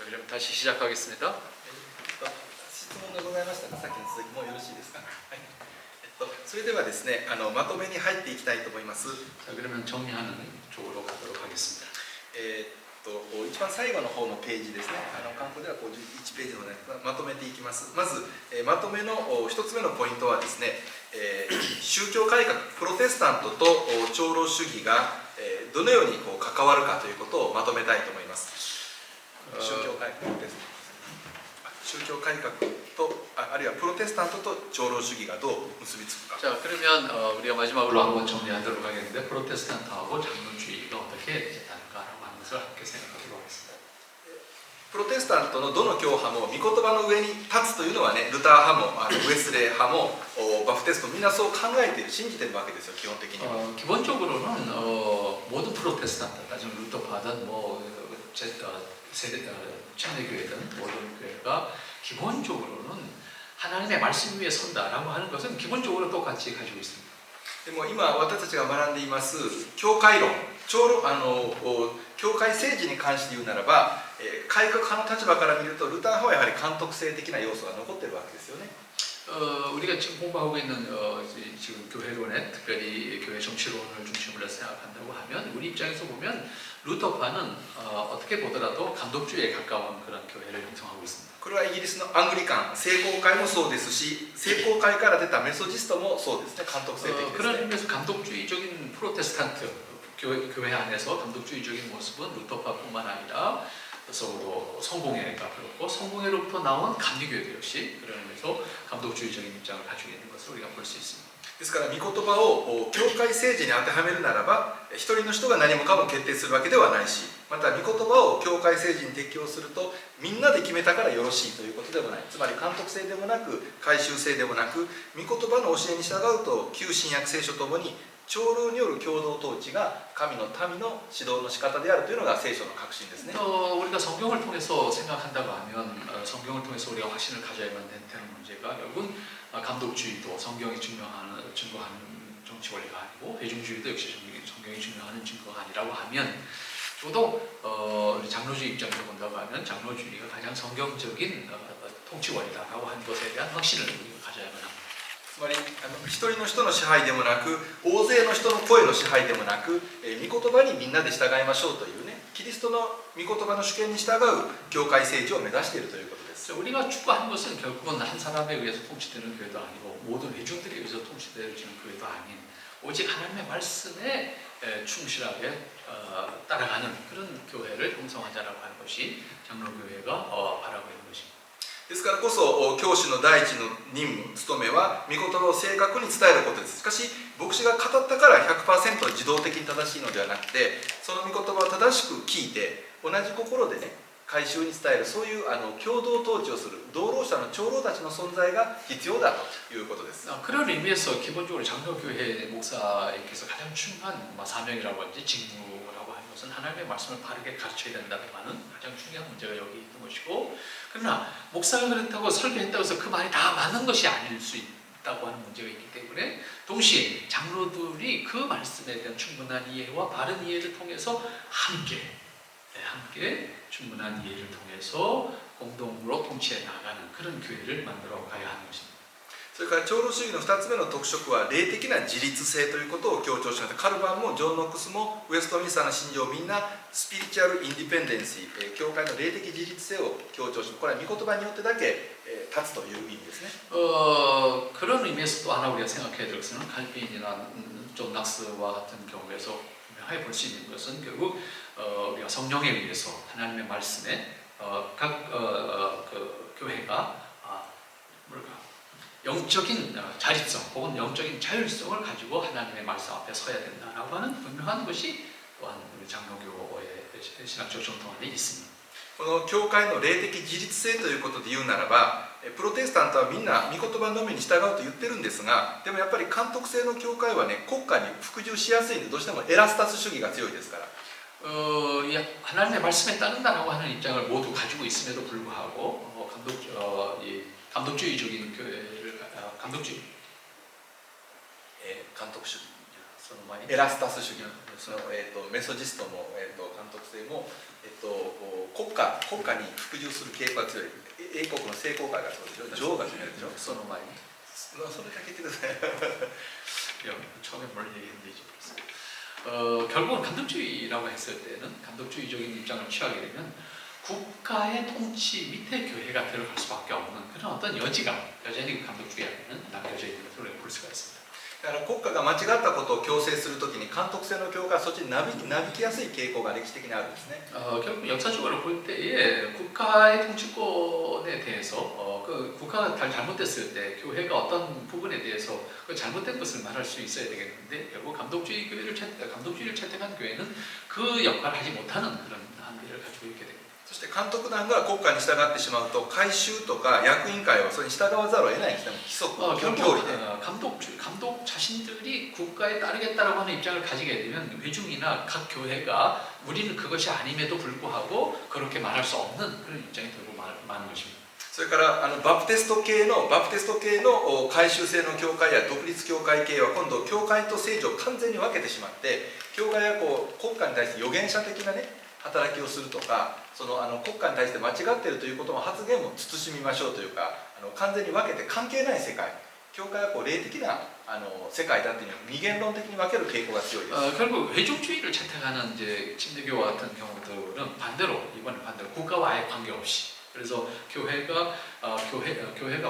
자, 그럼 다시 시작하겠습니다. 質問がございましたが、さっきの続きもよろしいですか。はい。それではですね、まとめに入っていきたいと思います。 자, 그러면 정리하는 쪽으로 가도록 하겠습니다. 一番最後の方のページですね。観光では51ページの、ね、まとめていきます。まず、まとめの一つ目のポイントはですね、宗教改革、プロテスタントと長老主義がどのように関わるかということをまとめたいと思います。宗教改革です。宗教改革とあるいはプロテスタントと長老主義がどう結びつくか。 자, 그러면 우리가 마지막으로 한번 정리하도록 하겠는데 프로테스탄트하고 장로주의가 어떻게 다른가라고 하는 것을 함께 생각하도록 하겠습니다. プロテスタントのどの教派も御言葉の上に立つというのはね、ルター派もウェスレー派もバプテストもみんなそう考えている、信じているわけですよ、基本的には。 기본적으로는 모든 프로테스탄트, 나중 루터파든 침례교회든 모든 교회가 기본적으로는 하나님의 말씀 위에 선다라고 하는 것은 기본적으로 똑같이 가지고 있습니다. でも今私たちが学んでいます教会論、教会政治に関して言うならば、改革派の立場から見るとルター派はやはり監督性的な要素が残っているわけですよね。 우리가 지금 공부하고 있는 지금 교회론에 특별히 교회 정치론을 중심으로 생각한다고 하면 우리 입장에서 보면 루터파는 어떻게 보더라도 감독주의에 가까운 그런 교회를 형성하고 있습니다. これはイギリスのアングリカン、聖公会もそうですし、聖公会から出たメソジストもそうですね、監督性的ですね。 그런 의미에서 감독주의적인 프로테스탄트 교회 안에서 감독주의적인 모습은 루터파뿐만 아니라 적어도 성공회가 그렇고 성공회로부터 나온 감리교회도 역시 그런 의미에서 감독주의적인 입장을 가지고 있는 것을 우리가 볼 수 있습니다. ですから御言葉を教会政治に当てはめるならば、一人の人が何もかも決定するわけではないし、また御言葉を教会政治に適用するとみんなで決めたからよろしいということでもない。つまり監督性でもなく改宗性でもなく、御言葉の教えに従うと旧新約聖書ともに長老による共同統治が神の民の指導の仕方であるというのが聖書の確信ですね。 우리가 성경을 통해서 생각한다고 하면 성경을 통해서 우리가 확신을 가져야만 되는 문제가 결국은 감독주의도 성경이 증거하는 정치 원리가 아니고 대중주의도 역시 성경이 증거하는 증거가 아니라고 하면 저도 우리 장로주의 입장에서 본다고 하면 장로주의가 가장 성경적인 통치 원리다라고 하는 것에 대한 확신을 우리가 가져야만 합니다. つまり一人の人の支配でもなく大勢の人の声の支配でもなく、御言葉にみんなで従いましょうというね、キリストの御言葉の主権に従う教会政治を目指しているということです。 우리가 추구하는 것은 결국은 한 사람에 의해서 통치되는 교회도 아니고 모든 회중들에 의해서 통치되는 교회도 아닌 오직 하나님의 말씀에 충실하게 따라가는 그런 교회를 형성하자라고 하는 것이 장로교회가 바라고 있는 것입니다. ですからこそ教師の第一の任務、務めは御言葉を正確に伝えることです。しかし牧師が語ったから 100% 自動的に正しいのではなくて、その御言葉を正しく聞いて同じ心でね、改宗に伝える、そういう共同統治をする同労者の長老たちの存在が必要だということです。 그런 의미에서 기본적으로 장로교회 목사에게서 가장 중요한 사명이라고 하는지 직무라고 하는 것은 하나님의 말씀을 바르게 가르쳐야 된다는 가장 중요한 문제가 여기 있는 것이고, 그러나 목사가 그렇다고 설교했다고 해서 그 말이 다 맞는 것이 아닐 수 있다고 하는 문제가 있기 때문에 동시에 장로들이 그 말씀에 대한 충분한 이해와 바른 이해를 통해서 함께 충분한 이해를 통해서 공동으로 통치해 나가는 그런 교회를 만들어 가야 하는 것입니다. それから長老主義の2つ目の特色は霊的な自立性ということを強調しました。カルバンもジョン・ノックスもウェストミンスターの信条みんなスピリチュアル・インディペンデンシー、教会の霊的自立性を強調します。これは御言葉によってだけ立つという意味ですね。 그런 의미에서 또 하나 우리가 생각해야 될 것은 칼빈이나 존 낙스와 같은 경우에서 분명하게 볼 수 있는 것은 결국 우리가 성령에 의해서 하나님의 말씀에 각 교회가 영적인 자립성 혹은 영적인 자율성을 가지고 하나님의 말씀 앞에 서야 된다라고 하는 분명한 것이 또한 우리 장로교의 신학적 전통 안에 있습니다. この教会の霊的自立性ということで言うならば、プロテスタントはみんな御言葉のみに従うと言ってるんですが、でもやっぱり監督制の教会はね、国家に服従しやすいんで、どうしてもエラスタス主義が強いですから。 하나님의 말씀에 따른다라고 하는 입장을 모두 가지고 있음에도 불구하고 감독주의적인 교회를 감독주의 監督主義その前にエラスタス主義その、メソジストも、監督性も、国家に服従する傾向が強い英国の聖公会がそうでしょ女王が決めるでしょその前にそれだけ言ってください처음에 뭘 얘기했는지 잊어버렸어요. 결국은 감독주의라고 했을 때는 감독주의적인 입장을 취하게 되면 국가의 통치 밑에 교회가 들어갈 수밖에 없는 그런 어떤 여지가 여전히 감독주의 안에는 남겨져 있는 것으로 볼 수가 있습니다. だから国家が間違ったことを強制するときに監督性の教会はそっちになびきやすい傾向が歴史的にあるんですね。 결국 역사적으로 볼 때에 국가의 통치권에 대해서 그 국가가 잘못됐을 때 교회가 어떤 부분에 대해서 그 잘못된 것을 말할 수 있어야 되겠는데 결국 감독주의를 채택한 교회는 그 역할을 하지 못하는 그런 한계를 가지고 있게 됩니다. そして監督団が国家に従ってしまうと改宗とか役員会はそれに従わざるを得ないんですね。規則、教理で。 감독 자신들이 국가에 따르겠다라고 하는 입장을 가지게 되면 회중이나 각 교회가 우리는 그것이 아님에도 불구하고 그렇게 말할 수 없는 그런 입장이 되고 많은 것입니다. それからバプテスト系の改宗制の教会や独立教会系は今度教会と政治を完全に分けてしまって教会は国家に対して預言者的なね働きをするとかその国家に対して間違っているということの発言も慎みましょうというか完全に分けて関係ない世界教会は霊的な世界だというのを二元論的に分ける傾向が強いです。 결국 회중주의를 채택하는 이제 침례교와 같은 경우들은 이번에 반대로 국가와 아예 관계없이 그래서 교회가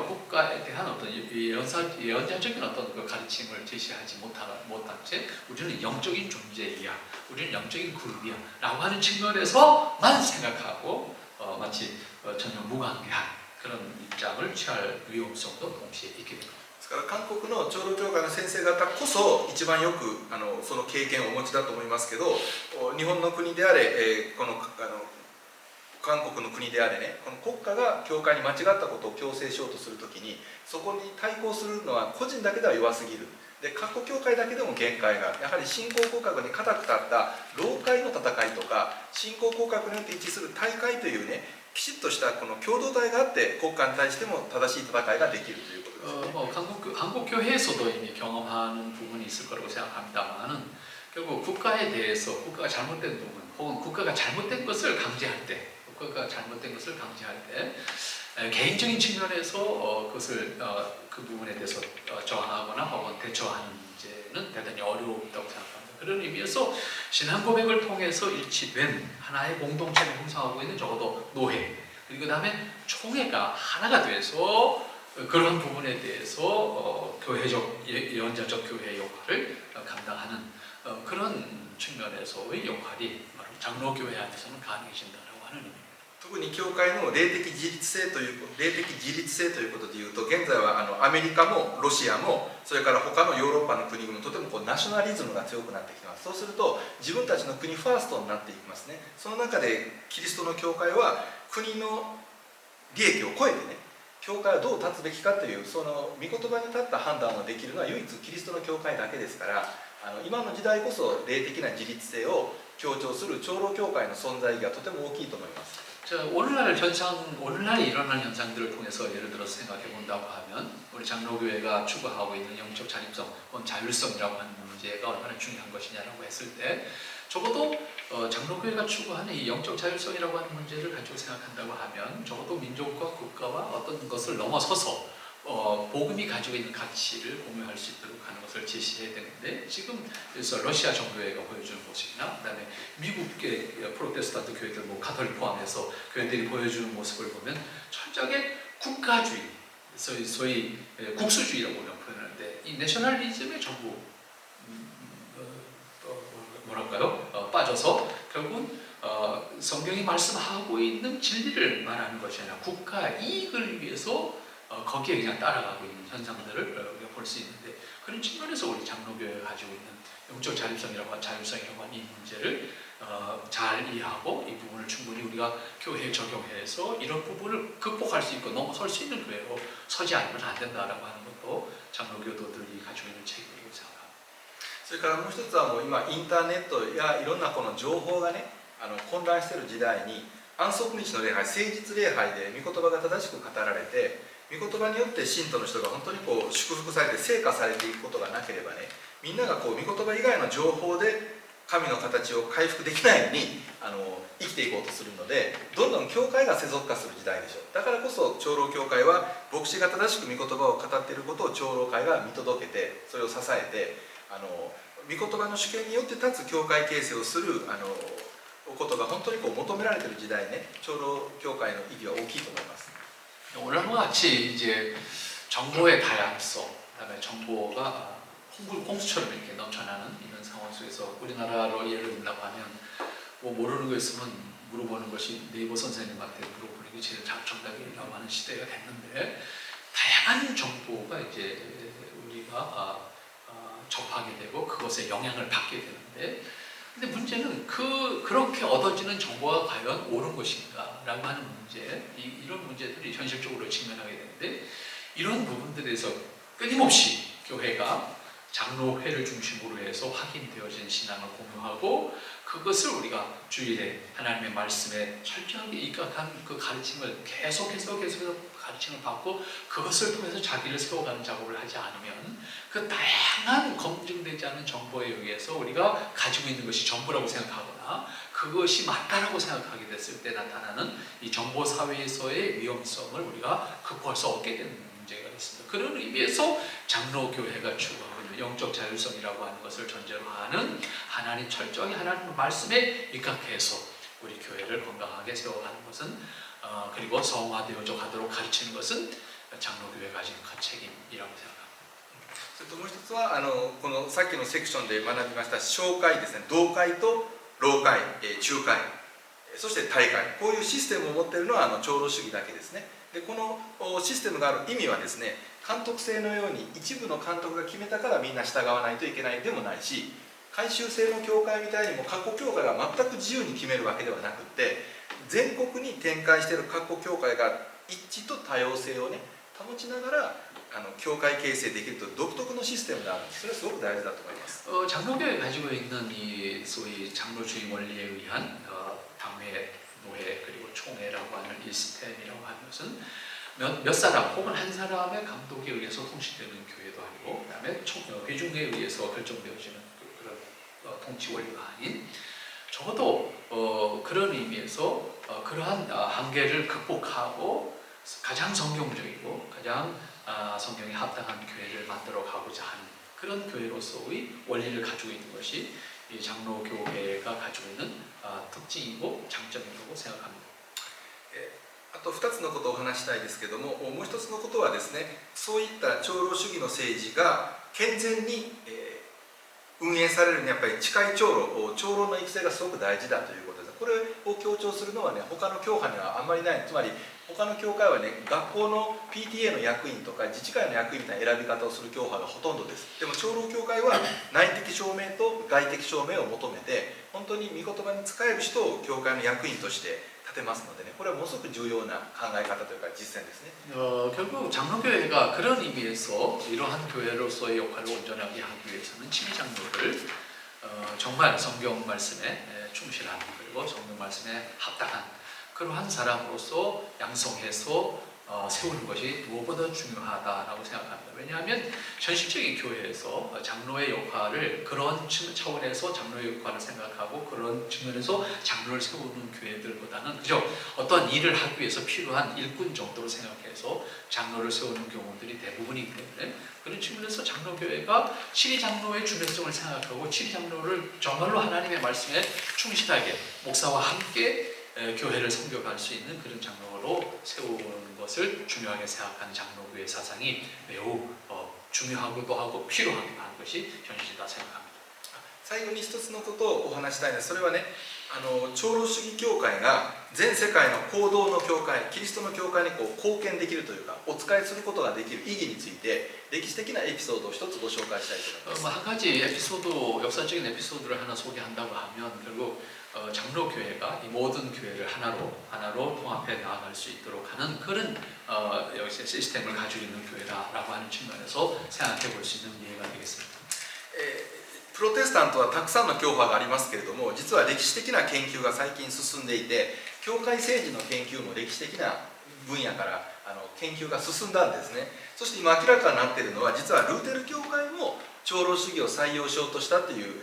국가에 대한 어떤 예언자적인 어떤 그 가르침을 제시하지 못한 채 우리는 영적인 존재이야, 우리는 영적인 그룹이야라고 하는 측면에서만 생각하고 마치 전혀 무관계한 그런 입장을 취할 위험성도 동시에 있게 됩니다. ですから韓国の長老教会の先生方こそ一番よくその経験をお持ちだと思いますけど日本の国であれ、韓国の国であれねこの国家が教会に間違ったことを強制しようとするときにそこに対抗するのは個人だけでは弱すぎるで各教会だけでも限界があるやはり信仰降格に固く立った老会の戦いとか信仰降格によって一致する大会というねきちっとしたこの共同体があって国家に対しても正しい戦いができるということですね。 한국 교회에서도 이미 경험하는 부분이 있을 거라고 생각합니다만은 결국 국가에 대해서 국가가 잘못된 부분 혹은 국가가 잘못된 것을 강제할 때 개인적인 측면에서 그것을 그 부분에 대해서 저항하거나 혹은 대처하는 문제는 대단히 어렵다고 생각합니다. 그런 의미에서 신앙 고백을 통해서 일치된 하나의 공동체를 형성하고 있는 적어도 노회 그리고 그다음에 총회가 하나가 돼서 그런 부분에 대해서 교회적 예언자적 교회 역할을 감당하는 그런 측면에서의 역할이 바로 장로교회 안에서는 가능해진다라고 하는 의미입니다. 特に教会の霊的自立性ということでいうと現在はアメリカもロシアもそれから他のヨーロッパの国々もとてもナショナリズムが強くなってきてます。そうすると自分たちの国ファーストになっていきますね。その中でキリストの教会は国の利益を超えてね教会はどう立つべきかというその御言葉に立った判断をできるのは唯一キリストの教会だけですから今の時代こそ霊的な自立性を強調する長老教会の存在意義がとても大きいと思います。 자, 오늘날에 일어나는 현상들을 통해서 예를 들어서 생각해 본다고 하면 우리 장로교회가 추구하고 있는 영적 자립성 혹은 자율성이라고 하는 문제가 얼마나 중요한 것이냐라고 했을 때 적어도 장로교회가 추구하는 이 영적 자율성이라고 하는 문제를 가지고 생각한다고 하면 적어도 민족과 국가와 어떤 것을 넘어서서 복음이 가지고 있는 가치를 공유할 수 있도록 하는 것을 제시해야 되는데 지금 그래서 러시아 정교회가 보여주는 모습이나 그다음에 미국의 프로테스탄트 교회들 뭐 가톨릭 포함해서 교회들이 보여주는 모습을 보면 철저하게 국가주의, 소위 국수주의라고 표현하는데 이 내셔널리즘에 전부 빠져서 결국은 성경이 말씀하고 있는 진리를 말하는 것이 아니라 국가 이익을 위해서 거기에 그냥 따라가고 있는 현상들을 우리가 볼 수 있는데 그런 측면에서 우리 장로교회가 가지고 있는 영적 자립성이라고 하는 자율성이라고 하는 이 문제를 잘 이해하고 이 부분을 충분히 우리가 교회에 적용해서 이런 부분을 극복할 수 있고 넘어설 수 있는 교회로 서지 않으면 안 된다라고 하는 것도 장로교도들이 가지고 있는 책임이라고 생각합니다. それからもう一つはもう今インターネットやいろんなこの情報がね混乱している時代に安息日の礼拝誠実礼拝で御言葉が正しく語られて御言葉によって信徒の人が本当にこう祝福されて成果されていくことがなければね、みんながこう御言葉以外の情報で神の形を回復できないように生きていこうとするので、どんどん教会が世俗化する時代でしょう。だからこそ長老教会は牧師が正しく御言葉を語っていることを長老会が見届けて、それを支えて御言葉の主権によって立つ教会形成をすることが本当にこう求められている時代ね、長老教会の意義は大きいと思います。 오늘과 같이 이제 정보의 다양성, 그다음에 정보가 홍수처럼 이렇게 넘쳐나는 이런 상황 속에서 우리나라로 예를 든다고 하면 뭐 모르는 거 있으면 물어보는 것이 네이버 선생님한테 물어보는 게 제일 정답이라고 하는 시대가 됐는데, 다양한 정보가 이제 우리가 접하게 되고 그것에 영향을 받게 되는데, 근데 문제는 그렇게 얻어지는 정보가 과연 옳은 것인가 라고 하는 문제, 이런 문제들이 현실적으로 직면하게 되는데, 이런 부분들에서 끊임없이 교회가 장로회를 중심으로 해서 확인되어진 신앙을 공유하고, 그것을 우리가 주일에 하나님의 말씀에 철저하게 입각한 그 가르침을 계속해서 가르침을 받고 그것을 통해서 자기를 세워가는 작업을 하지 않으면, 그 다양한 검증되지 않은 정보에 의해서 우리가 가지고 있는 것이 전부라고 생각하거나 그것이 맞다라고 생각하게 됐을 때 나타나는 이 정보 사회에서의 위험성을 우리가 극복할 수 없게 되는 문제가 있습니다. 그런 의미에서 장로교회가 추구하고 있는 영적 자율성이라고 하는 것을 전제로 하는 하나님, 철저히 하나님의 말씀에 입각해서 우리 교회를 건강하게 세워가는 것은, 그리고 성화되어져 가도록 가르치는 것은 장로교회가 가진 큰 책임이라고 생각합니다. それともう一つはこのさっきのセクションで学びました小会ですね、同会と老会、中会、そして大会、こういうシステムを持っているのは長老主義だけですね。でこのシステムがある意味はですね、監督制のように一部の監督が決めたからみんな従わないといけないでもないし、改宗制の教会みたいにも各国教会が全く自由に決めるわけではなくって、全国に展開している各国教会が一致と多様性をね保ちながら教会形成できるという独特のシステムがあるんです。それはすごく大事だと思います。 장로교회가 가지고 있는 이 소위 장로주의 원리에 의한 당회, 노회, 그리고 총회라고 하는 이 시스템이라고 하는 것은 몇 사람 혹은 한 사람의 감독에 의해서 통치되는 교회도 아니고, 그다음에 회중에 의해서 결정되어지는 그런 통치 원리가 아닌, 적어도 그런 의미에서 그러한 한계를 극복하고 가장 성경적이고 가장 성경에 합당한 교회를 만들어 가고자 하는 그런 교회로서의 원리를 가지고 있는 것이 이 장로교회가 가지고 있는 특징이고 장점이라고 생각합니다. あと2つのことをお話したいですけども、もう一つのことはですね、そういった長老主義の政治が健全に運営されるにはやっぱり近い長老の育成がすごく大事だということです。これを強調するのはね、他の教派にはあんまりない。つまり他の教会はね、学校の PTA の役員とか自治会の役員みたいな選び方をする教派がほとんどです。でも長老教会は内的証明と外的証明を求めて、本当に御言葉に仕える人を教会の役員として立てますのでね、これはものすごく重要な考え方というか実践ですね。 결국 장로교회가 그런 의미에서 이러한 교회로서의 역할을 온전하게 하기 위해서는 치리 장로를 정말 성경 말씀에 충실한, 그리고 성경 말씀에 합당한 그러한 사람으로서 양성해서 세우는 것이 무엇보다 중요하다라고 생각합니다. 왜냐하면 현실적인 교회에서 장로의 역할을 그런 차원에서 장로의 역할을 생각하고 그런 측면에서 장로를 세우는 교회들보다는 그저 어떤 일을 하기 위해서 필요한 일꾼 정도로 생각해서 장로를 세우는 경우들이 대부분이기 때문에, 그런 측면에서 장로교회가 치리장로의 중요성을 생각하고 치리장로를 정말로 하나님의 말씀에 충실하게 목사와 함께 교회를 섬겨갈 수 있는 그런 장로로 세우는 것을 중요하게 생각하는 장로교회 사상이 매우 중요하기도 하고 필요하기도 한 것이 현실이다 생각합니다. 最後に一つのことをお話したいんです。それはね、長老主義教会が全世界の行動の教会、キリストの教会にこう貢献できるというか、お仕えすることができる意義について歴史的なエピソードを一つご紹介したいと思います。 한 가지 에피소드, 역사적인 에피소드를 하나 소개한다고 하면 결국 장로교회가 이 모든 교회를 하나로 통합해 나아갈 수 있도록 하는 그런 여기서 시스템을 가지고 있는 교회라고 하는 측면에서 생각해 볼 수 있는 예가 되겠습니다. プロテスタントはたくさんの教派がありますけれども、実は歴史的な研究が最近進んでいて、教会政治の研究も歴史的な分野から研究が進んだんですね。そして今明らかになっているのは、実はルーテル教会も長老主義を採用しようとしたっていう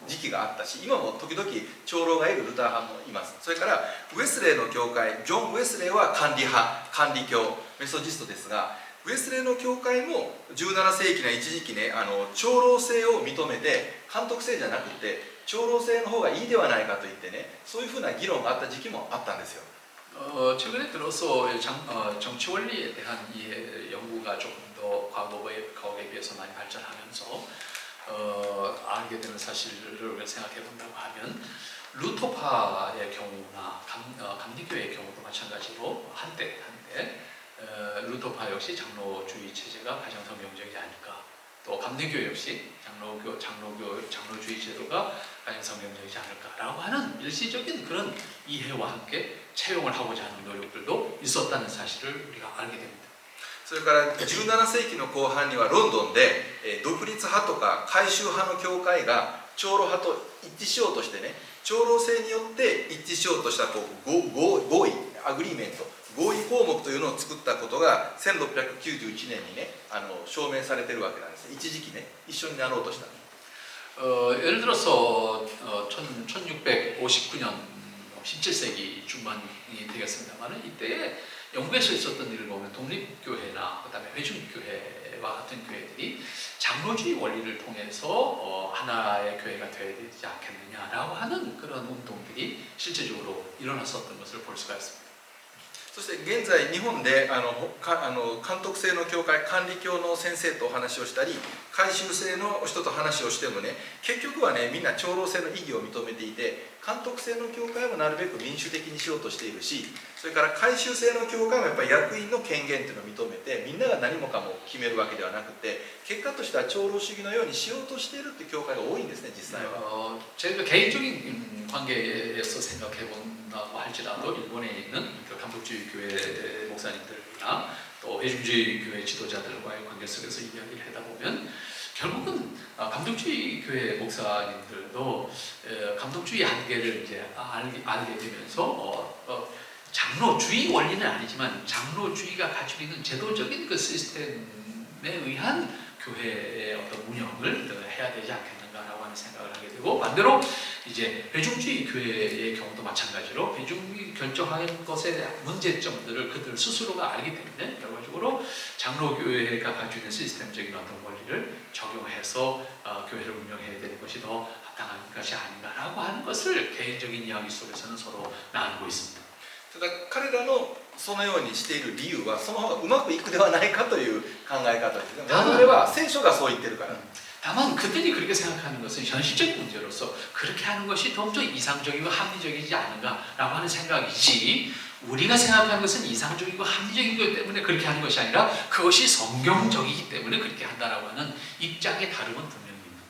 時期があったし、今も時々長老がいるルター派もいます。それからウェスレーの教会、ジョン・ウェスレーは管理派、管理教、メソジストですが、ウェスレーの教会も17世紀の一時期ね、長老制を認めて監督制じゃなくて長老制の方がいいではないかと言ってね、そういうふうな議論があった時期もあったんですよ。 최근에 들어서 정치 원리에 대한 이해 연구가 조금 더 과거에 비해서 많이 발전하면서 알게 되는 사실을 생각해 본다고 하면 루터파의 경우나 감리교의 경우도 마찬가지로 한때 루터파 역시 장로주의 체제가 가장 성경적이지 않을까. 또 감리교 역시 장로주의 제도가 가장 성경적이지 않을까라고 하는 일시적인 그런 이해와 함께 채용을 하고자 하는 노력들도 있었다는 사실을 우리가 알게 됩니다. それから17世紀の後半にはロンドンで独立派とか改宗派の教会が長老派と一致しようとしてね、長老制によって一致しようとした合意、アグリーメント、合意項目というのを作ったことが1691年にね証明されているわけなんです。一時期ね一緒になろうとした。 예를 들어서 1659년 17세기 중반이 되겠습니다만 이때에 영국에서 있었던 일을 보면 독립교회나 그다음에 회중교회와 같은 교회들이 장로주의 원리를 통해서 하나의 교회가 되어야 되지 않겠느냐라고 하는 그런 운동들이 실제적으로 일어났었던 것을 볼 수가 있습니다. そして現在日本で監督制の教会、管理教の先生とお話をしたり改宗制の人と話をしてもね、結局はねみんな長老制の意義を認めていて、監督制の教会もなるべく民主的にしようとしているし、それから改宗制の教会もやっぱり役員の権限というのを認めて、みんなが何もかも決めるわけではなくて、結果としては長老主義のようにしようとしているという教会が多いんですね、実際は。 제가 개인적인 관계에서 생각해 본다고 할지라도 일본에 있는 그 감독주의 교회 목사님들이나 또 회중주의 교회 지도자들과의 관계 속에서 이야기를 하다 보면 결국은 감독주의 교회 목사님들도 감독주의 한계를 이제 알게 되면서 장로주의 원리는 아니지만 장로주의가 가지고 있는 제도적인 그 시스템에 의한 교회의 어떤 운영을 해야 되지 않겠는가라고 하는 생각을 하게 되고, 반대로 이제 회중주의 교회의 경우도 마찬가지로 회중이 결정하는 것에 대한 문제점들을 그들 스스로가 알기 때문에 결과적으로 장로교회가 가지고 있는 시스템적인 어떤 원리를 적용해서 교회를 운영해야 되는 것이 더 합당한 것이 아닌가라고 하는 것을 개인적인 이야기 속에서는 서로 나누고 있습니다. ただ彼らのそのようにしている理由はその方がうまくいくではないかという考え方ですね。我々は聖書がそう言ってるから。 다만 그들이 그렇게 생각하는 것은 현실적인 문제로서 그렇게 하는 것이 도무지 이상적이고 합리적이지 않은가라고 하는 생각이지, 우리가 생각하는 것은 이상적이고 합리적인 것 때문에 그렇게 하는 것이 아니라 그것이 성경적이기 때문에 그렇게 한다라고 하는 입장의 다름은 분명히 있는 겁니다.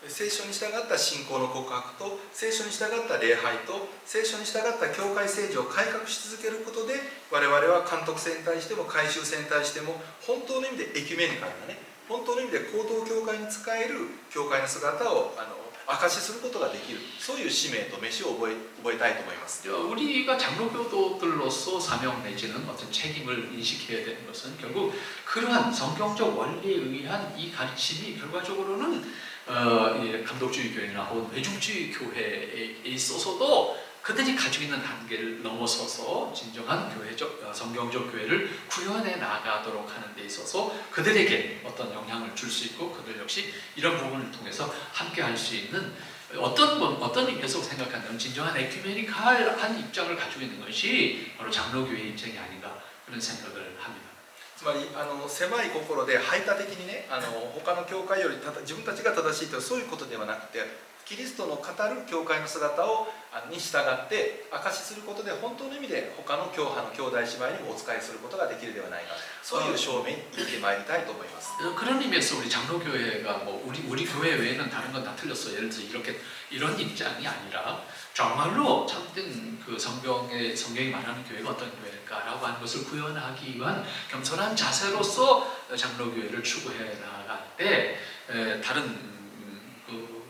聖書に従った信仰の告白と聖書に従った礼拝と聖書に従った教会政治を改革し続けることで、我々は監督制に対しても改宗制に対しても本当の意味でエキュメニカルなね、本当の意味で行動教会に使える教会の姿を証しすることができる、そういう使命と召しを覚えたいと思います。 우리가 장로교도들로서 사명 내지는 어떤 책임을 인식해야 되는 것은 결국 그러한 성경적 원리에 의한 이 가르침이 결과적으로는 감독주의 교회나 혹은 회중주의 교회에 있어서도 그들이 가지고 있는 한계를 넘어서서 진정한 교회적, 성경적 교회를 구현해 나가도록 하는 데 있어서 그들에게 어떤 영향을 줄 수 있고, 그들 역시 이런 부분을 통해서 함께 할 수 있는 어떤 의미에서 생각한다면 진정한 에큐메니칼한 입장을 가지고 있는 것이 바로 장로교회의 입장이 아닌가 그런 생각을 합니다. つまり狭い心で排他的にね他の教会より自分たちが正しいというそういうことではなくて、キリストの語る教会の姿に従って証しすることで本当の意味で他の教派の兄弟姉妹にもお仕えすることができるではないか、そういう証明に生きてまいりたいと思います。 그런 의미에서 우리 장로교회가 뭐 우리 교회 외에는 다른 건 다 틀렸어. 예를 들어서 이런 입장이 아니라 정말로 참된 그 성경이 말하는 교회가 어떤 교회일까라고 하는 것을 구현하기 위한 겸손한 자세로서 장로교회를 추구해 나갈 때 다른 그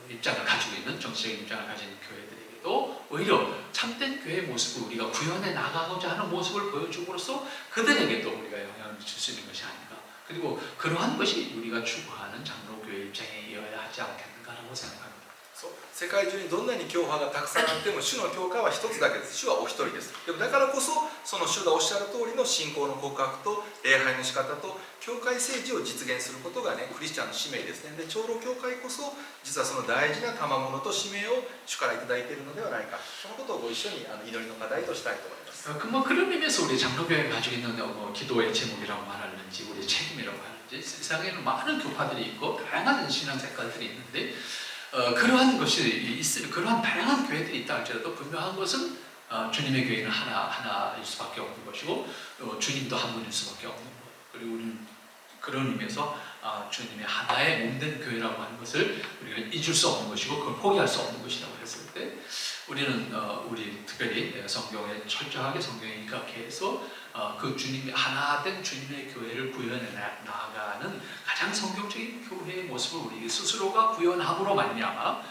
입장을 가지고 있는 정치적인 입장을 가진 교회들에게도 오히려 참된 교회의 모습을 우리가 구현해 나가고자 하는 모습을 보여줌으로써 그들에게도 우리가 영향을 줄 수 있는 것이 아닌가. 그리고 그러한 것이 우리가 추구하는 장로교회 입장이어야 하지 않겠는가라고 생각합니다. そう世界中にどんなに教派がたくさんあっても主の教会は一つだけです。主はお一人です。でもだからこそその主がおっしゃる通りの信仰の告白と礼拝の仕方と教会政治を実現することがねクリスチャンの使命ですね。で長老教会こそ実はその大事な賜物と使命を主からいただいているのではないか。そのことをご一緒に祈りの課題としたいと思います。 그런 의미에서 우리 장로교회가 가지고 있는 기도의 제목이라고 말하는지 우리 책임이라고 하는지 세상에는 많은 교파들이 있고 다양한 신앙 색깔들이 있는데 그러한 것이 그러한 다양한 교회들이 있다 할지라도 분명한 것은 주님의 교회는 하나일 수밖에 없는 것이고 주님도 한 분일 수밖에 없는 것. 그리고 우리는 그런 의미에서 주님의 하나의 몸된 교회라고 하는 것을 우리가 잊을 수 없는 것이고 그걸 포기할 수 없는 것이라고 했을 때 우리는 우리 특별히 성경에 철저하게 성경에 입각해 해서 그 주님의 하나된 주님의 교회를 구현해 나가는 가장 성경적인 교회의 모습을 우리 스스로가 구현함으로 말미암아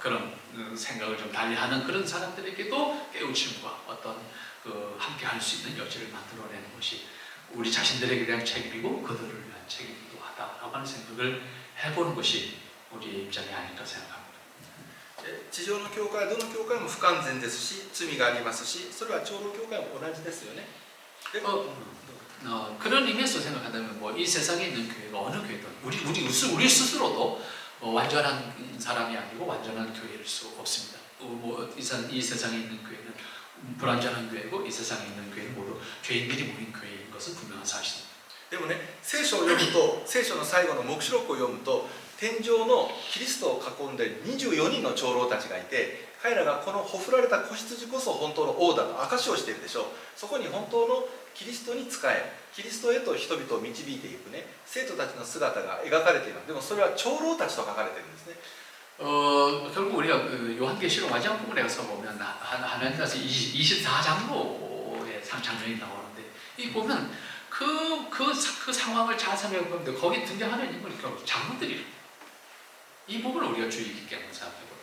그런 생각을 좀 달리하는 그런 사람들에게도 깨우침과 어떤 함께 할 수 있는 여지를 만들어내는 것이 우리 자신들에게 대한 책임이고 그들을 위한 책임이기도 하다라고 하는 생각을 해보는 것이 우리의 입장이 아닐까 생각합니다. 地上の教会はどの教会も不完全ですし罪がありますしそれは長老教会も同じですよね。でも 그런 의미에서 생각한다면 이 세상에 있는 교회가 어느 교회든 우리 스스로도 완전한 사람이 아니고 완전한 교회일 수 없습니다. 이 세상에 있는 교회는 불완전한 교회고 이 세상에 있는 교회는 모두 죄인들이 모인 교회인 것은 분명한 사실입니다. でもね聖書を読むと聖書の最後の黙示録を読むと天上のキリストを囲んで24人の長老たちがいて彼らがこのほふられた子羊こそ本当の王だと証しをしているでしょう。そこに本当のキリストに仕えキリストへと人々を導いていくね生徒たちの姿が描かれています。でもそれは長老たちと書かれているんですね。 결국 우리가 요한계시록 마지막 부분에 가서 보면 하나님께서 24장로의 장면이 나오는데 이 보면 그 상황을 잘 설명해 보면 거기 등장하는 인물이 결국 장로들이에요. 이 부분을 우리가 주의 깊게 한번 생각해 보면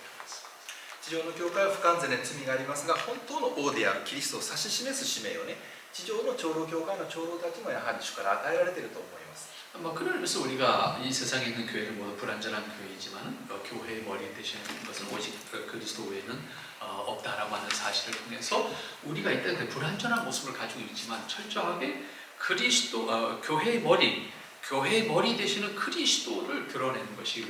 地上の教会は不完全な罪がありますが本当の王であるキリストを指し示す使命をね地上の長老教会の長老たちもやはり主から与えられていると思います。 그런 의미에서 우리가 이 세상에 있는 교회는 모두 불완전한 교회이지만 교회의 머리 되시는 것은 오직 그리스도 외에는 없다라고 하는 사실을 통해서 우리가 이때 그 불완전한 모습을 가지고 있지만 철저하게 그리스도 교회의 머리 되시는 그리스도를 드러내는 것이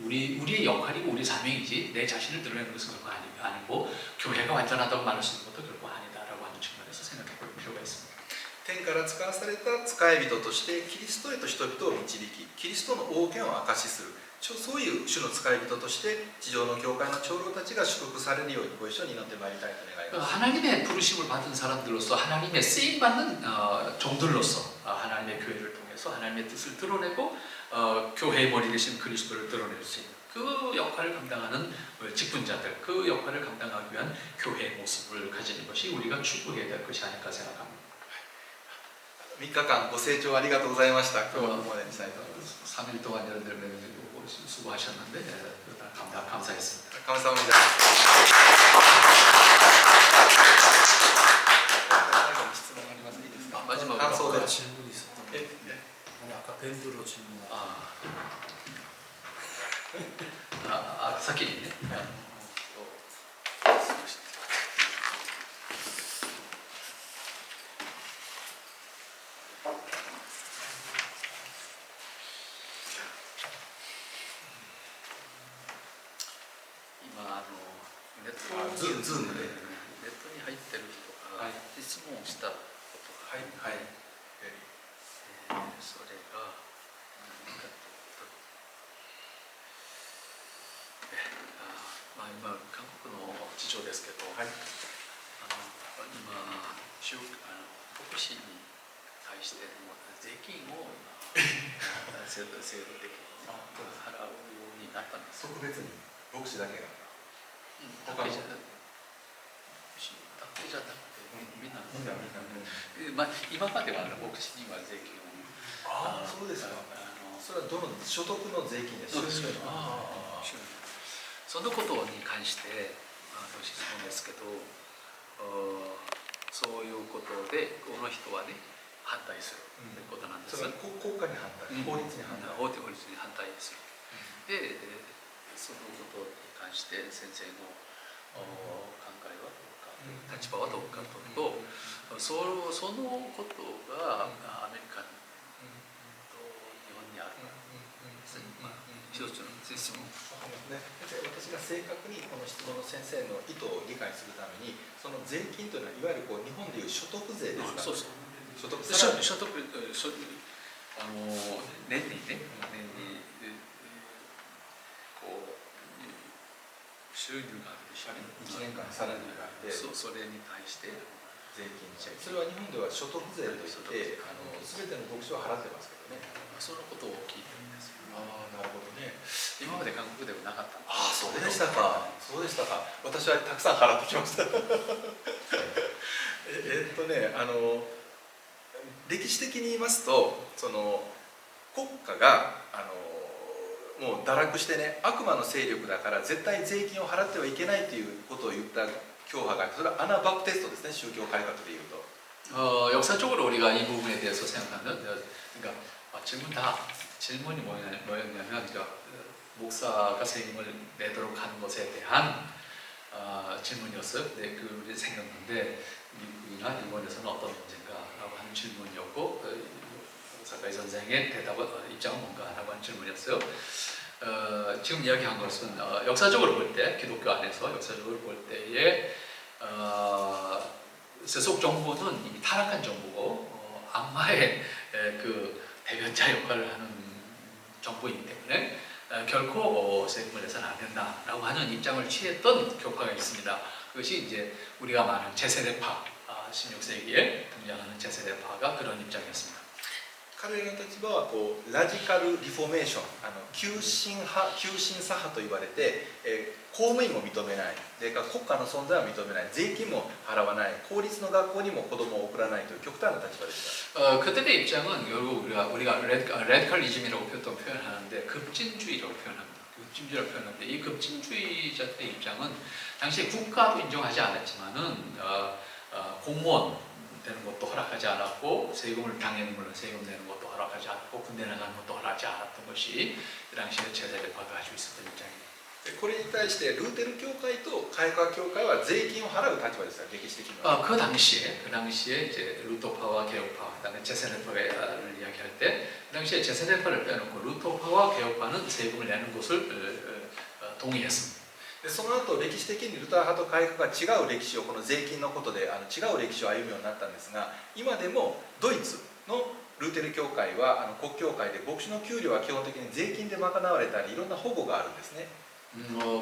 우리의 역할이고 우리 사명이지 내 자신을 드러내는 것은 결코 아니고 교회가 완전하다고 말할 수 있는 것도 결코 아니다라고 하는 측면에서 생각해 볼 필요가 있습니다. 天から使わされた使い人としてキリストへと人々を導きキリストの王権を証しするそういう主の使い人として地上の教会の長老たちが祝福されるようにご一緒に祈ってまいりたいと願います。 하나님의 부르심을 받은 사람들로서 하나님의 쓰임 받는 종들로서 하나님의 교회를 통해서 하나님의 뜻을 드러내고 교회의 머리 되신 그리스도를 드러낼 수 있는 그 역할을 감당하는 직분자들 그 역할을 감당하기 위한 교회의 모습을 가지는 것이 우리가 추구해야 될 것이 아닐까 생각합니다. 3日間ご清聴ありがとうございました。今日はここまでにしたいと思います。 3일 동안 여러분들 수고하셨는데 감사했습니다. 감사합니다. 最後に質問ありますいいですか? 마지막으로 감사합니다. 아까 질문이 있었던 데 네. 아니 아까 밴드로 질문.先にね. Zoom でネットに入ってる人が質問をしたことがあるので、それが何かというと、今韓国の事情ですけど、今牧師に対しての税金を制度的に払うようになったんです。特別に牧師だけがだけじゃなくてみんな今までは牧師には税金をそうですか。それはどの所得の税金ですか？そのことに関して質問ですけど、そういうことでこの人はね反対するということなんです。それは国家に反対、法律に反対。法律に反対する。で、そのことに関して先生の考えはどうか、立場はどうかというと、そのことがアメリカと日本にある。一つの質問。私が正確にこの質問の先生の意図を理解するために、その税金というのはいわゆる日本でいう所得税ですか。そうそう。所得年にね、こう収入があるでしょうね。1年間サラリーがあって、それに対して税金。それは日本では所得税といって全ての牧師は払ってますけどね。そのことを聞いてるんですよ。ああ、なるほどね。今まで韓国ではなかった。ああ、そうでしたか。そうでしたか。私はたくさん払ってきました。歴史的に言いますと、その国家がもう堕落してね、悪魔の勢力だから絶対税金を払ってはいけないということを言った教派が、それはアナバプテストですね、宗教改革でいうと。 역사적으로 우리가 이 부분에 대해서 생각하면, 그러니까 질문이 뭐였냐면, 그러니까 목사가 세금을 내도록 하는 것에 대한 질문이었어요. 근데 그게 생겼는데 미국이나 일본에서는 어떤 문제인가라고 하는 질문이었고, 사카이 선생의 입장은 뭔가라고 하는 질문이었어요. 지금 이야기한 것은 역사적으로 볼 때, 기독교 안에서 역사적으로 볼 때에 세속 정부는 이미 타락한 정부고 악마의 그 대변자 역할을 하는 정부이기 때문에 결코 세금을 내서는 안 된다라고 하는 입장을 취했던 교파가 있습니다. 그것이 이제 우리가 말하는 제세대파, 16세기에 등장하는 제세대파가 그런 입장이었습니다. 彼らの立場はこうラジカルリフォーメーション、急進左派と言われて、公務員も認めない、で国家の存在は認めない、税金も払わない、公立の学校にも子供を送らないという極端な立場でした。 그들의 입장은 결국 우리가 레디컬리즘이라고 표현하는데 급진주의라고 표현합니다. 급진주의라고 표현하는데 이 급진주의자들의 입장은 당시 국가도 인정하지 않았지만은 공무원 되는 것도 허락하지 않았고, 세금을 당연히 물론 세금 내는 것도 허락하지 않았고, 군대 나가는 것도 허락하지 않았던 것이 그 당시에 제세대파가 가지고 있었던 입장입니다. これに対してルーテル教会と改革教会は税金を払う立場ですよ、歴史的には。 그 당시에 이제 루터파와 개혁파, 그다음에 제세대파를 이야기할 때, 그 당시에 제세대파를 빼놓고 루터파와 개혁파는 세금을 내는 것을 동의했습니다. でその後歴史的にルター派と改革が違う歴史をこの税金のことで違う歴史を歩むようになったんですが、今でもドイツのルーテル教会は国教会で牧師の給料は基本的に税金で賄われたりいろんな保護があるんですね。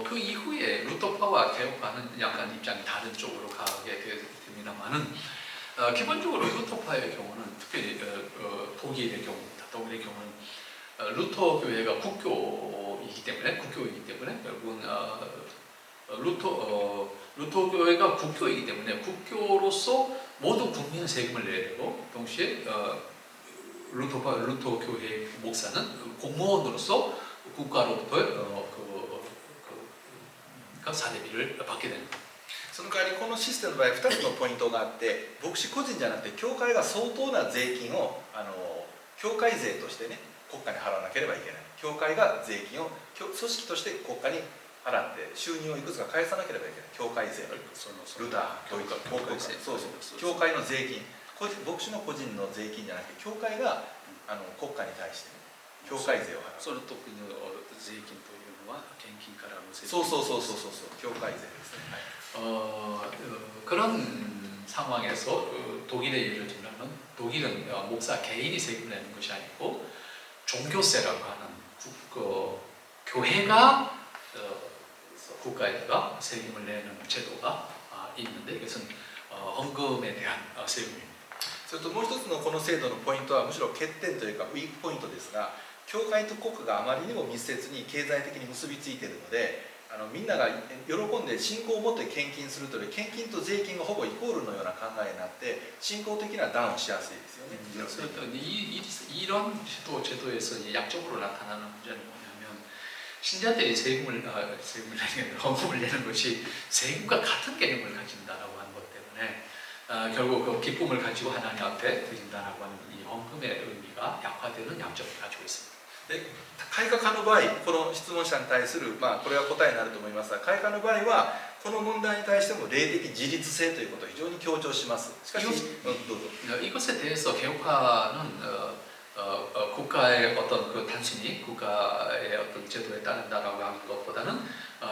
그 이후에 루터파와 개혁파는 약간 입장이 다른 쪽으로 가게 됩니다만은 기본적으로 루터파의 경우는 특히 독일의 경우입니다. 독일의 경우는 루터 교회가 국교이기 때문에 결국은 루터 교회가 국교이기 때문에 국교로서 모두 국민은 세금을 내야 되고, 동시에 루터 교회 목사는 공무원으로서 국가로부터 사대비를 받게 됩니다. その代わりこのシステムの場合2つのポイントがあって、牧師個人じゃなくて教会が相当な税金を教会税としてね国家に払わなければいけない。教会が税金を組織として国家に払って収入をいくつか返さなければいけない。教会税、ルター、教会の税金、牧師の個人の税金じゃなくて教会が国家に対して、ね、教会税を払う。その時の税金というのは献金からの税金。そう教会税ですね。はい、 그런 상황에서 독일의 예를 들면 독일은 목사 개인이 세금을 내는 것이 아니고 종교세라고 하는 교회가 국가에다가 세금을 내는 제도가 있는데, 이것은 헌금에 대한 세금입니다. それともう一つのこの制度のポイントはむしろ欠点というかウィークポイントですが、教会と国家があまりにも密接に経済的に結びついているので、みんなが喜んで信仰を持って献金するという献金と税金がほぼイコールのような考えになって信仰的なダウンしやすいですよね。 이런 제도에서 약적으로 나타나는 문제는 뭐냐면, 신자들이 세금을 내는 헌금을 내는 것이 세금과 같은 개념을 가진다라고 하는 것 때문에 결국 그 기쁨을 가지고 하나님 앞에 드린다라고 하는 이 헌금의 의미가 약화되는 양점을 가지고 있습니다. で開花家の場合、この質問者に対する、これは答えになると思いますが、開花の場合はこの問題に対しても霊的自立性ということを非常に強調します。しかし、どうぞ。 이것에 대해서 개혁화는 국가의 어떤 그 단순히 국가의 어떤 제도에 따른다라고 하는 것보다는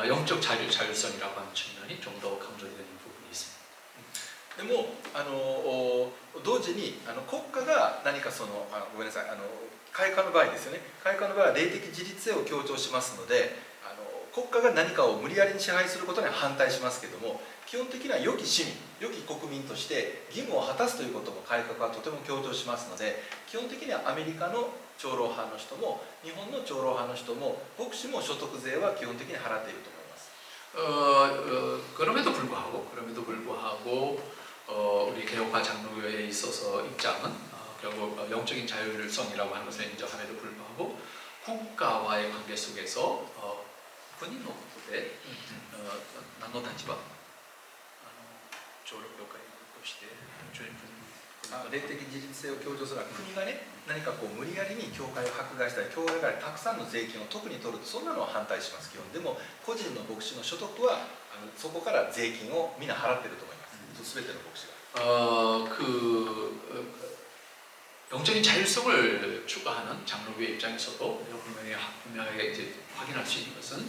영적 자율성이라고 하는 측면이 좀 더 강조되는 부분이 있습니다. でも同時に国家が何かごめんなさい開花の場合ですよね。開花の場合は霊的自立性を強調しますので、国家が何かを無理やりに支配することには反対しますけども、基本的には良き市民、良き国民として義務を果たすということも改革はとても強調しますので、基本的にはアメリカの長老派の人も日本の長老派の人も牧師も所得税は基本的に払っていると思います。 그럼에도 불구하고 우리 개혁화 장로교회에 있어서 입장은 결국 영적인 자율성이라고 하는 것을 인정함에도 불구하고 국가와의 관계 속에서 군인のことで何の立場長老教会として霊的自立性を強調するのは国がね何か無理やりに教会を迫害したり教会からたくさんの税金を特に取るそんなのは反対します基本でも個人の牧師の所得はそこから税金をみんな払っていると思います、全ての牧師が。 영적인 자율성을 추구하는 장로교회 입장에서도 분명하게 이제 확인할 수 있는 것은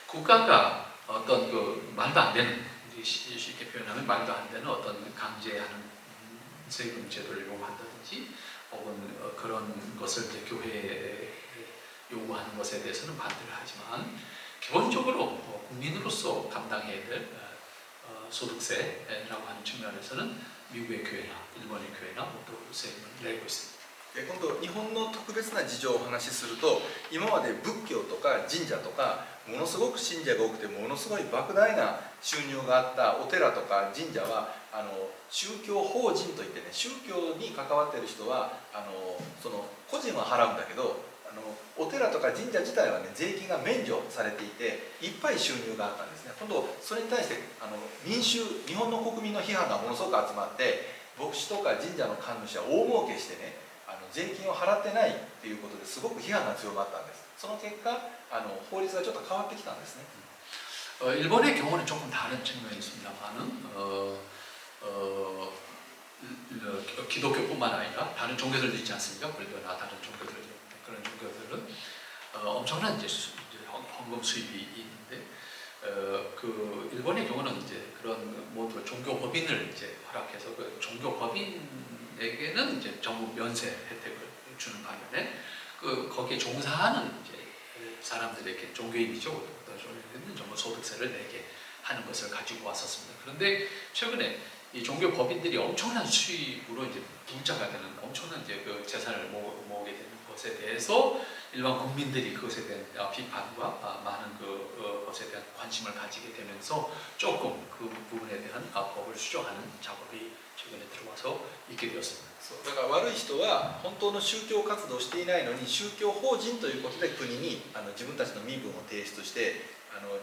국가가 어떤 그 말도 안 되는 쉽게 표현하면 말도 안 되는 어떤 강제하는 세금 제도를 요구한다든지 혹은 그런 것을 이제 교회에 요구하는 것에 대해서는 반대를 하지만 기본적으로 국민으로서 감당해야 될 소득세라고 하는 측면에서는 미국의 교회나 일본의 교회나 모두 세금을 내고 있습니다. 今度日本の特別な事情をお話しすると今まで仏教とか神社とかものすごく信者が多くてものすごい莫大な収入があったお寺とか神社は宗教法人といってね宗教に関わっている人はその個人は払うんだけどお寺とか神社自体はね税金が免除されていていっぱい収入があったんですね。今度それに対して日本の国民の批判がものすごく集まって牧師とか神社の神主は大儲けしてね税金を払ってないっていうことですごく批判が強まったんです。その結果法律がちょっと変わってきたんですね。 일본의 경우는 조금 다른 측면이 있습니다만은 기독교뿐만 아니라 다른 종교들도 있지 않습니까? 불교나 다른 종교들 그런 종교들은 엄청난 이제 헌금 수입이 있는데 그 일본의 경우는 이제 그런 모두 종교 법인을 이제 허락해서 그 종교 법인에게는 이제 정부 면세 혜택을 주는 반면에 그 거기에 종사하는 이제 사람들에게 종교인이죠. 어떤 종교인은 정부 소득세를 내게 하는 것을 가지고 왔었습니다. 그런데 최근에 이 종교 법인들이 엄청난 수입으로 이제 부자가 되는 엄청난 이제 그 재산을 모으게 되는 것에 대해서 일반 국민들이 그것에 대한 비판과 많은 그것에 대한 관심을 가지게 되면서 조금 그 부분에 대한 법을 수정하는 작업이 최근에 들어와서 있게 되었습니다. だから悪い人は本当の宗教活動をしていないのに宗教法人ということで国に自分たちの身分を提出して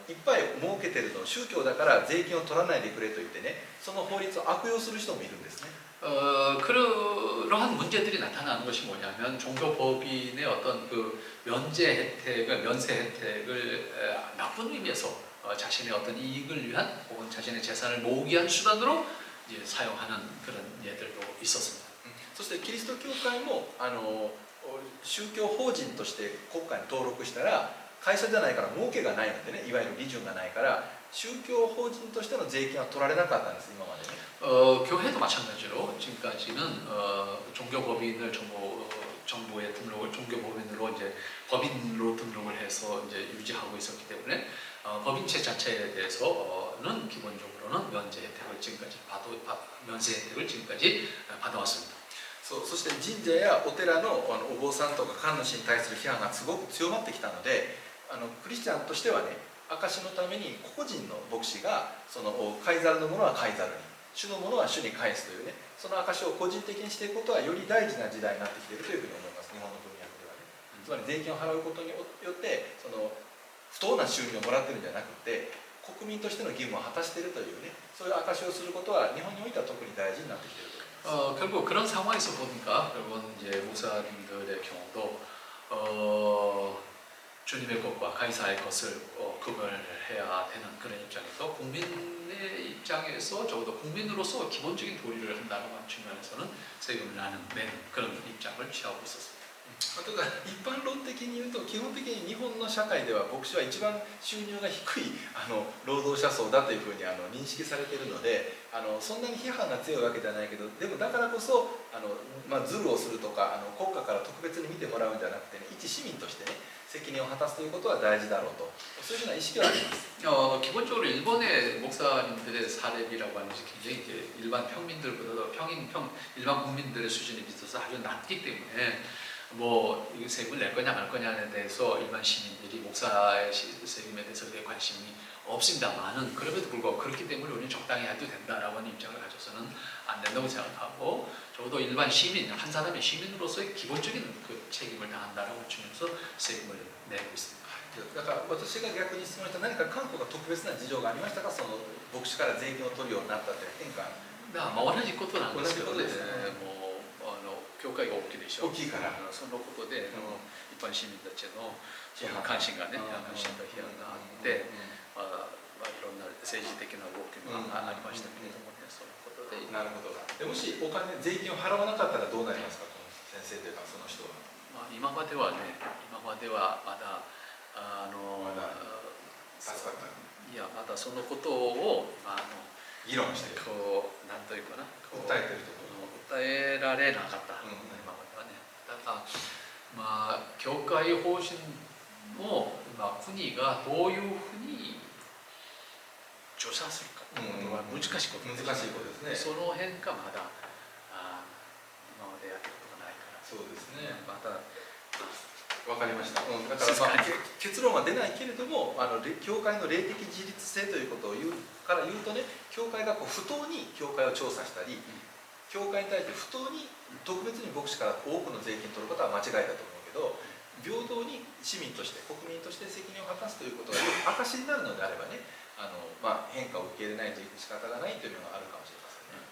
いっぱい儲けてるの宗教だから税金を取らないでくれと言ってねその法律を悪用する人もいるんですね。 그러한 문제들이 나타나는 것이 뭐냐면 종교법인의 어떤 그 면세 혜택을 나쁜 의미에서 자신의 어떤 이익을 위한 혹은 자신의 재산을 모으기 위한 수단으로 이제 사용하는 그런 예들도 있었습니다. そしてキリスト教会も宗教法人として国家に登録したら会社じゃないから儲けがないのでねいわゆる利潤がないから宗教法人としての税金は取られなかったんです今までね。 교회도 마찬가지로 지금까지는 종교법인을 정부에 등록을 종교법인으로 이제 법인으로 등록을 해서 이제 유지하고 있었기 때문에 법인체 자체에 대해서는 기본적으로는 면세 혜택을 지금까지 받아왔습니다. そして神社やお寺のお坊さんとか神主に対する批判がすごく強まってきたのでクリスチャンとしてはね証のために個人の牧師がそのカイザルのものはカイザルに主のものは主に返すというねその証を個人的にしていくことはより大事な時代になってきているというふうに思います日本の文脈ではね。つまり税金を払うことによってその不当な収入をもらってるんじゃなくて国民としての義務を果たしているというねそういう証しをすることは日本においては特に大事になってきていると思います。 결국 그런 상황에서 보니까 결국은 이제 목사님들의 경우도 주님의 것과 가이사의 것을 구별해야 되는 그런 입장에서 국민의 입장에서 적어도 국민으로서 기본적인 도리를 한다는 측면에서는 세금을 내는 그런 입장을 취하고 있었습니다. というか一般論的に言うと基本的に日本の社会では牧師は一番収入が低い労働者層だというふうに認識されているのでそんなに批判が強いわけではないけどでもだからこそズルをするとか国家から特別に見てもらうんじゃなくて、ね、一市民としてね責任を果たすということは大事だろうとそういうふうな意識はあります。 기본적으로 일본의 목사님들의 사례비라고 하는 것이 굉장히 이제 일반 평민들보다도 일반 국민들의 수준에 비춰서 아주 낮기 때문에 뭐 이거 세금을 낼 거냐 말 거냐에 대해서 일반 시민들이 목사의 세금에 대해서 그렇게 관심이 없습니다만은 그럼에도 불구하고 그렇기 때문에 우리는 적당히 해도 된다라고 하는 입장을 가져서는 안 된다고 생각하고 적어도 일반 시민 한 사람의 시민으로서의 기본적인 그 책임을 다한다라고 주면서 세금을 내고 있습니다. だから私が逆に質問した何か韓国が特別な事情がありましたかその牧師から税金を取るようになったという変化 同じことなんですけどね同じことですねもう教会が大きいでしょ大きいからそのことで一般市民たちの批判関心がね関心と批判があってういろんな政治的な動きもありましたけれどもねそういうことでんなるほどでもしお金税金を払わなかったらどうなりますかこの先生というかその人は今まではまだ助かったいやまだそのことを議論してなんというかな訴えてるところ訴えられなかった、今まではね。だから教会方針も国がどういうふうに調査するかということは難しいことです。難しいことですね。その辺がまだ今までやったことがないから。そうですね。またわかりました。だから結論は出ないけれども、教会の霊的自律性ということを言うとね、教会が不当に教会を調査したり。教会に対して不当に特別に牧師から多くの税金を取ることは間違いだと思うけど平等に市民として国民として責任を果たすということが証になるのであればね変化を受け入れないという仕方がないというのがあるかもしれませんね。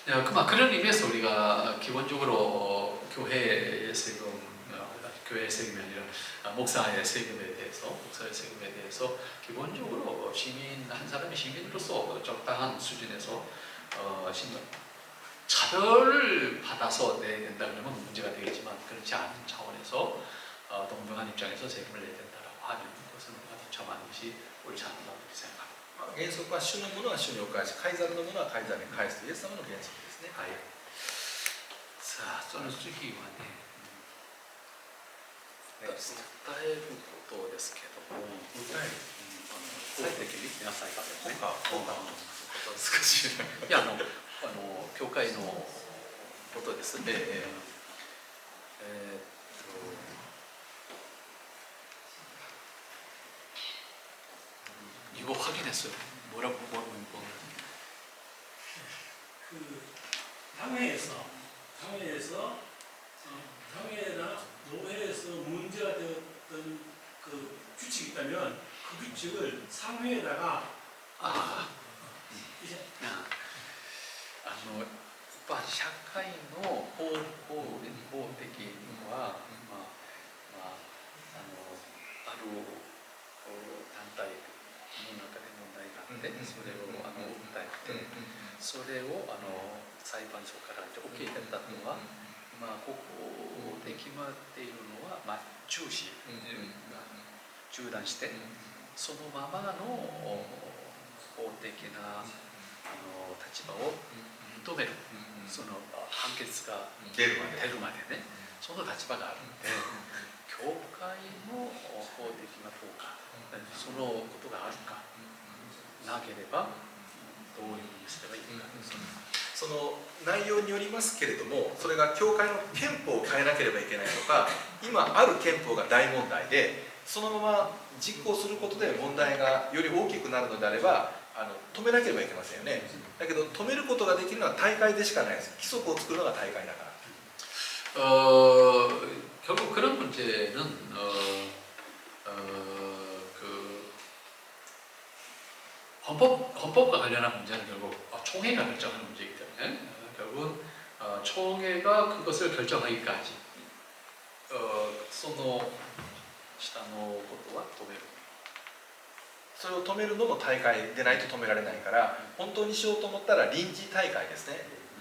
그런 의미에서 우리가 기본적으로 교회의 세금이 아니라 목사의 세금에 대해서 기본적으로 한 사람의 시민으로서 적당한 수준에서 차별을 받아서 내야 된다 그러면 문제가 되겠지만 그렇지 않은 차원에서 동등한 입장에서 세금을 내야 된다라고 하는 것은 저만 것이 옳지 않다고 생각합니다. 原則は主のものは主にお返し、カイザルのものはカイザルに返すというイエス様の原則ですね。はい。さあ、その次はね、伝えることですけども、訴える。法的に皆さんがね、難しいな。いや教会のことですね。이거 확인했어요. 뭐라고 당회나 노회에서 문제가 되었던 그 규칙이 있다면 그 규칙을 상회에다가 이제 社会の法的にはある団体の中で問題があってそれを訴えてそれを裁判所から受け入れたのはここで決まっているのは中止中断してそのままの法的な立場を認めるその判決が出るまでねその立場があるので教会の法的な評価そのことがあるかなければどういうふうにすればいいかその内容によりますけれどもそれが教会の憲法を変えなければいけないとか今ある憲法が大問題でそのまま実行することで問題がより大きくなるのであれば止めなければいけませんよね。だけど止めることができるのは大会でしかないです。規則を作るのが大会だから。 결국 그런 문제는 헌법과 관련한 문제는 결국 총회가 결정하는 문제이기 때문에 결국은 총회가 그것을 결정하기까지 その下のことは止める。それを止めるのも大会でないと止められないから本当にしようと思ったら臨時大会ですね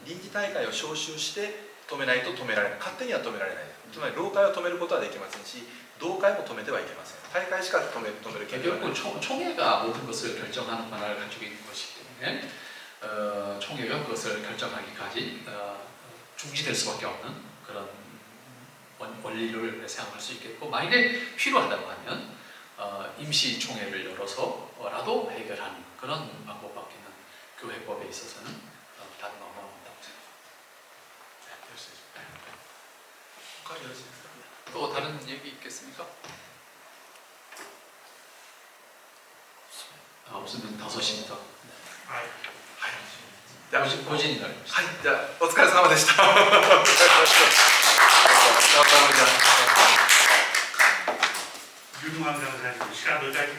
臨時大会を招集して止めないと止められない勝手には止められないつまり労会を止めることはできませんし同会も止めてはいけません大会しか止める権利はない 결국은 총회가 모든 것을 결정하는 권한을 가지고 있는 것이기 때문에 총회가 그것을 결정하기까지 중지될 수밖에 없는 그런 원리를 생각할 수 있겠고 만약에 필요하다고 하면 임시 총회를 열어서라도 해결하는 그런 방법밖에는 교회법에 있어서는 다른 방법은 없다고 생각합니다. 또 다른 얘기 있겠습니까? 없으면 5시부터 はい。じゃあ 5時になりました。はいじゃあお疲れ様でした頑張りじゃ 유능한 강사님 시간 더 짧게